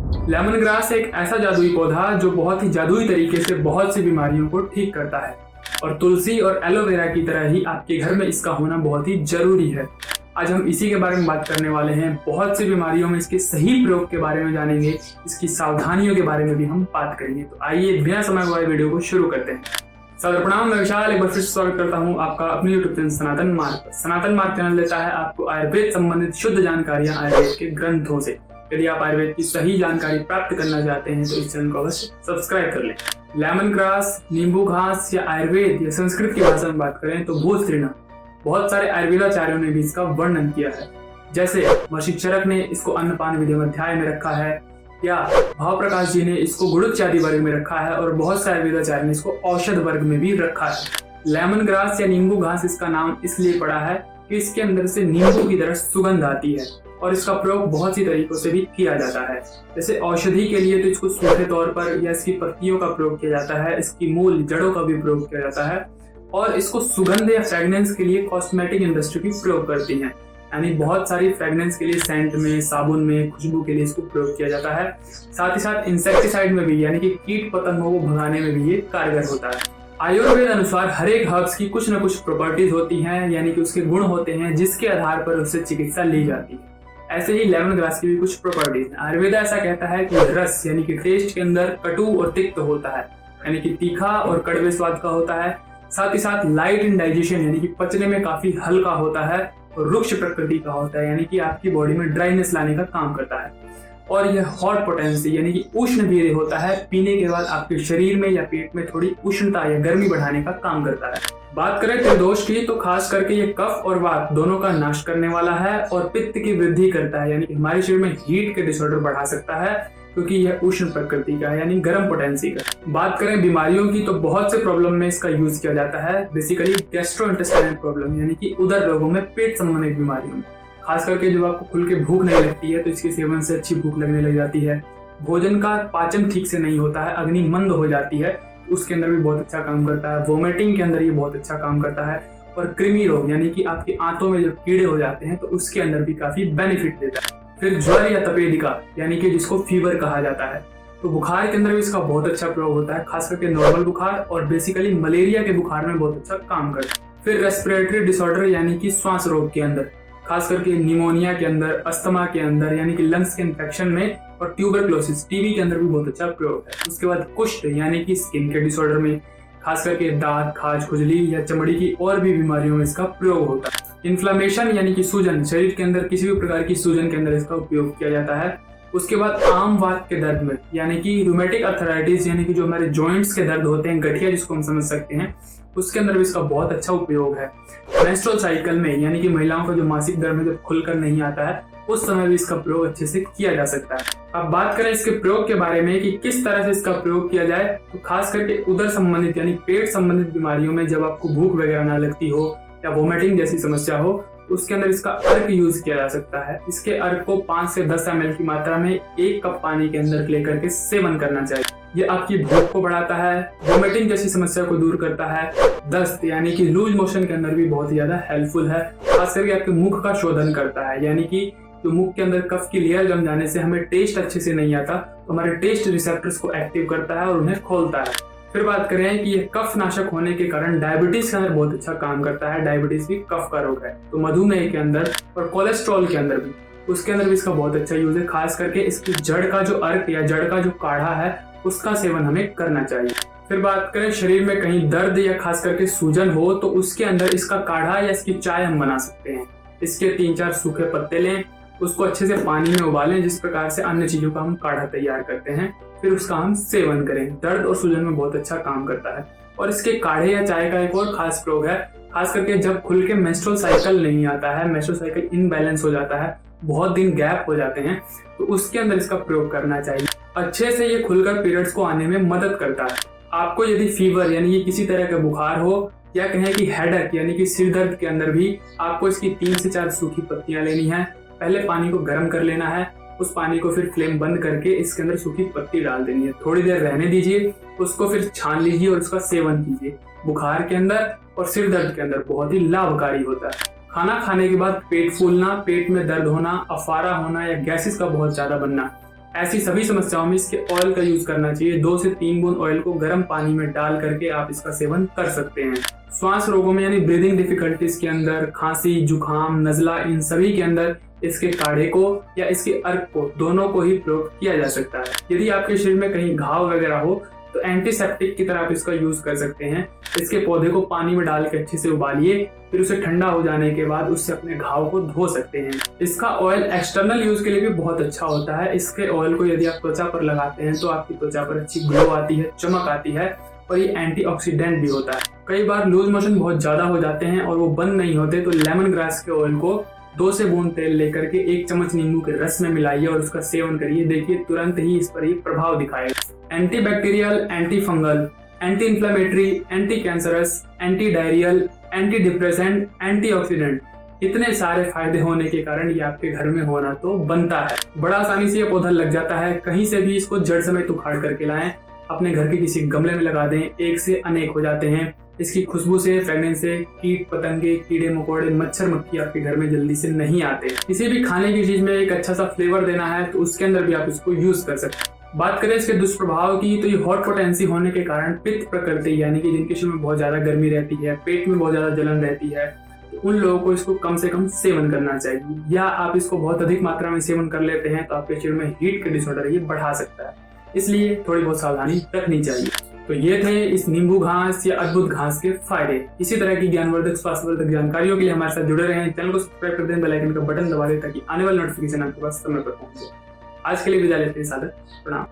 Lemon grass एक ऐसा जादुई पौधा जो बहुत ही जादुई तरीके से बहुत सी बीमारियों को ठीक करता है और तुलसी और एलोवेरा की तरह ही आपके घर में इसका होना बहुत ही जरूरी है। आज हम इसी के बारे में बात करने वाले हैं। बहुत सी बीमारियों में इसके सही प्रयोग के बारे में जानेंगे, इसकी सावधानियों के बारे में भी हम बात करेंगे। तो आइए बिना समय गवाए वीडियो को शुरू करते हैं। सदर प्रणाम, मैं विशाल एक बार फिर स्वागत करता हूं आपका अपने यूट्यूब चैनल सनातन मार्ग पर। सनातन मार्ग चैनल देता है आपको आयुर्वेद संबंधित शुद्ध जानकारियां आयुर्वेद के ग्रंथों से। यदि आप आयुर्वेद की सही जानकारी प्राप्त करना चाहते हैं तो इस चैनल को अवश्य सब्सक्राइब कर लें। लेमन ग्रास, नींबू घास या आयुर्वेद या संस्कृत की भाषा में बात करें तो भूतृणा, बहुत सारे आयुर्वेदाचार्यों ने भी इसका वर्णन किया है। जैसे वशिष्ठ चरक ने इसको अन्नपान विधि अध्याय में रखा है, या भाव प्रकाश जी ने इसको गुड़ुत्यादि वर्ग में रखा है, और बहुत से आयुर्वेदाचार्य ने इसको औषध वर्ग में भी रखा है। लेमन ग्रास या नींबू घास इसका नाम इसलिए पड़ा है कि इसके अंदर से नींबू की तरह सुगंध आती है और इसका प्रयोग बहुत सी तरीकों से भी किया जाता है। जैसे औषधि के लिए तो इसको सूखे तौर पर या इसकी पत्तियों का प्रयोग किया जाता है, इसकी मूल जड़ों का भी प्रयोग किया जाता है, और इसको सुगंध या फ्रेग्रेंस के लिए कॉस्मेटिक इंडस्ट्री भी प्रयोग करती है। यानी बहुत सारी फ्रेग्रेंस के लिए सेंट में, साबुन में, खुशबू के लिए इसको प्रयोग किया जाता है। साथ ही साथ इंसेक्टिसाइड में भी, यानी कि कीट पतंगों को भगाने में भी ये कारगर होता है। आयुर्वेद अनुसार हर एक हर्ब्स की कुछ न कुछ प्रॉपर्टीज होती हैं, यानी कि उसके गुण होते हैं जिसके आधार पर उससे चिकित्सा ली जाती है। ऐसे ही लेमन ग्रास की भी कुछ प्रॉपर्टीज हैं। आयुर्वेद ऐसा कहता है कि रस यानी कि टेस्ट के अंदर कटु और तिक्त होता है, यानी कि तीखा और कड़वे स्वाद का होता है। साथ ही साथ लाइट इन डाइजेशन, यानी कि पचने में काफी हल्का होता है, और रुक्ष प्रकृति का होता है, यानी कि आपकी बॉडी में ड्राइनेस लाने का काम करता है। और यह हॉट पोटेंसी यानी कि उष्ण वीर्य होता है, पीने के बाद आपके शरीर में या पेट में थोड़ी उष्णता या गर्मी बढ़ाने का काम करता है। बात करें त्रिदोष की तो खास करके ये कफ और वात दोनों का नाश करने वाला है और पित्त की वृद्धि करता है, यानी कि हमारे शरीर में हीट के डिसऑर्डर बढ़ा सकता है, क्योंकि यह उष्ण प्रकृति का है, यानी गर्म पोटेंसी का। बात करें बीमारियों की तो बहुत से प्रॉब्लम में इसका यूज किया जाता है। बेसिकली गैस्ट्रोइंटेस्टाइनल प्रॉब्लम, यानी कि उदर रोगों में, पेट संबंधित बीमारियों में, खास करके जब आपको खुल के भूख नहीं लगती है तो इसके सेवन से अच्छी भूख लगने लग जाती है। भोजन का पाचन ठीक से नहीं होता है, अग्नि मंद हो जाती है, उसके अंदर भी बहुत अच्छा काम करता है। वोमिटिंग के अंदर ये बहुत अच्छा काम करता है। और कृमि रोग, यानी कि आपके आंतों में जब कीड़े हो जाते हैं तो उसके अंदर भी काफी बेनिफिट देता है। फिर ज्वर या तपेदिका, यानी कि जिसको फीवर कहा जाता है, तो बुखार के अंदर भी इसका बहुत अच्छा प्रयोग होता है, खास करके नॉर्मल बुखार और बेसिकली मलेरिया के बुखार में बहुत अच्छा काम करता है। फिर रेस्पिरेटरी डिसऑर्डर, यानी कि श्वास रोग के अंदर, खास करके निमोनिया के अंदर, अस्थमा के अंदर, यानी कि लंग्स के इन्फेक्शन में, और ट्यूबरक्लोसिस, टीबी के अंदर भी बहुत अच्छा प्रयोग है। उसके बाद कुष्ठ, यानी कि स्किन के डिसऑर्डर में, खास करके दांत, खाज, खुजली या चमड़ी की और भी बीमारियों में इसका प्रयोग होता है। इन्फ्लेमेशन, यानी कि सूजन, शरीर के अंदर किसी भी प्रकार की सूजन के अंदर इसका उपयोग किया जाता है। उसके बाद आम वात के दर्द में, यानी कि रूमेटिक अर्थराइटिस, यानी कि जो हमारे जॉइंट्स के दर्द होते हैं, गठिया जिसको हम समझ सकते हैं, उसके अंदर भी इसका बहुत अच्छा उपयोग है। मेंस्ट्रुअल साइकिल में, यानी कि महिलाओं का जो मासिक धर्म जब खुलकर नहीं आता है उस समय भी इसका प्रयोग अच्छे से किया जा सकता है। अब बात करें इसके प्रयोग के बारे में कि किस तरह से इसका प्रयोग किया जाए, तो खास करके उदर संबंधित यानी पेट संबंधित बीमारियों में जब आपको भूख वगैरह ना लगती हो या वोमिटिंग जैसी समस्या हो, उसके अंदर इसका अर्क यूज किया जा सकता है। इसके अर्क को 5 से 10 ml की मात्रा में 1 कप पानी के अंदर लेकर के सेवन करना चाहिए। ये आपकी भूख को बढ़ाता है, वोमिटिंग जैसी समस्या को दूर करता है, दस्त यानी कि लूज मोशन के अंदर भी बहुत ही ज्यादा हेल्पफुल है, खास करके आपके मुख का शोधन करता है, यानी कि तो मुख के अंदर कफ की लेयर जम जाने से हमें टेस्ट अच्छे से नहीं आता, तो हमारे टेस्ट रिसेप्टर्स को एक्टिव करता है और उन्हें खोलता है। फिर बात करें कि ये कफ नाशक होने के कारण डायबिटीज के अंदर बहुत अच्छा काम करता है। डायबिटीज भी कफ का रोग है, तो मधुमेह के अंदर और कोलेस्ट्रॉल के अंदर भी, उसके अंदर भी इसका बहुत अच्छा यूज है। खास करके इसकी जड़ का जो अर्क या जड़ का जो काढ़ा है उसका सेवन हमें करना चाहिए। फिर बात करें शरीर में कहीं दर्द या खास करके सूजन हो तो उसके अंदर इसका काढ़ा या इसकी चाय हम बना सकते हैं। इसके 3-4 सूखे पत्ते लें, उसको अच्छे से पानी में उबालें, जिस प्रकार से अन्य चीजों का हम काढ़ा तैयार करते हैं, फिर उसका हम सेवन करें। दर्द और सूजन में बहुत अच्छा काम करता है। और इसके काढ़े या चाय का एक और खास प्रयोग है, खास करके जब खुल के मेंस्ट्रुअल साइकिल नहीं आता है, मेंस्ट्रुअल साइकिल इनबैलेंस हो जाता है, बहुत दिन गैप हो जाते हैं, तो उसके अंदर इसका प्रयोग करना चाहिए। अच्छे से ये खुलकर पीरियड्स को आने में मदद करता है। आपको यदि फीवर यानी कि किसी तरह का बुखार हो, या कहें कि हेडेक यानी कि सिर दर्द के अंदर भी, आपको इसकी 3 से 4 सूखी पत्तियां लेनी है। पहले पानी को गर्म कर लेना है, उस पानी को फिर फ्लेम बंद करके इसके अंदर सूखी पत्ती डाल देनी है, थोड़ी देर रहने दीजिए, उसको फिर छान लीजिए और उसका सेवन कीजिए। बुखार के अंदर और सिर दर्द के अंदर बहुत ही लाभकारी होता है। खाना खाने के बाद पेट फूलना, पेट में दर्द होना, अफारा होना या गैसेस का बहुत ज्यादा बनना, ऐसी सभी समस्याओं में इसके ऑयल का यूज करना चाहिए। 2 से 3 बूंद ऑयल को गर्म पानी में डाल करके आप इसका सेवन कर सकते हैं। श्वास रोगों में यानी ब्रीदिंग डिफिकल्टीज के अंदर, खांसी, जुकाम, नजला, इन सभी के अंदर इसके काढ़े को या इसके अर्क को, दोनों को ही प्रयोग किया जा सकता है। यदि आपके शरीर में कहीं घाव वगैरह हो तो एंटीसेप्टिक की तरह आप इसका यूज कर सकते हैं। इसके पौधे को पानी में डाल के अच्छे से उबालिए, फिर उसे ठंडा हो जाने के बाद उससे अपने घाव को धो सकते हैं। इसका ऑयल एक्सटर्नल यूज के लिए भी बहुत अच्छा होता है। इसके ऑयल को यदि आप त्वचा पर लगाते हैं तो आपकी त्वचा पर अच्छी ग्लो आती है, चमक आती है, और ये एंटीऑक्सीडेंट भी होता है। कई बार लूज मोशन बहुत ज्यादा हो जाते हैं और वो बंद नहीं होते, तो लेमन ग्रास के ऑयल को 2 से बूंद तेल लेकर के 1 चम्मच नींबू के रस में मिलाइए और उसका सेवन करिए। देखिए तुरंत ही इस पर ये प्रभाव दिखाएगा। Anti bacterial, anti fungal, anti inflammatory, anti cancerous, anti diarrhoeal, anti depressant, anti oxidant, इतने सारे फायदे होने के कारण ये आपके घर में होना तो बनता है। बड़ा आसानी से ये पौधा लग जाता है। कहीं से भी इसको जड़ समेत उखाड़ करके लाएं, अपने घर के किसी गमले में लगा दें, एक से अनेक हो जाते हैं। इसकी खुशबू से, फ्रेग्रेंस से कीट पतंगे, कीड़े मकोड़े, मच्छर मक्खी आपके घर में जल्दी से नहीं आते। किसी भी खाने की चीज में एक अच्छा सा फ्लेवर देना है तो उसके अंदर भी आप इसको यूज कर सकते हैं। बात करें इसके दुष्प्रभाव की, तो ये हॉट पोटेंसी होने के कारण पित्त प्रकृति यानी कि जिनके शरीर में बहुत ज्यादा गर्मी रहती है, पेट में बहुत ज्यादा जलन रहती है, तो उन लोगों को इसको कम से कम सेवन करना चाहिए। या आप इसको बहुत अधिक मात्रा में सेवन कर लेते हैं तो आपके शरीर में हीट के डिसऑर्डर ये बढ़ा सकता है, इसलिए थोड़ी बहुत सावधानी रखनी चाहिए। तो ये थे इस नींबू घास या अद्भुत घास के फायदे। इसी तरह की ज्ञानवर्धक, स्वास्थ्यवर्धक जानकारियों के लिए हमारे साथ जुड़े रहें। चैनल को सब्सक्राइब कर दें, बेल आइकन का बटन दबा दें ताकि आने वाले नोटिफिकेशन आपके पास समय पर पहुंचे। आज के लिए विदा लेते हैं, सादर प्रणाम।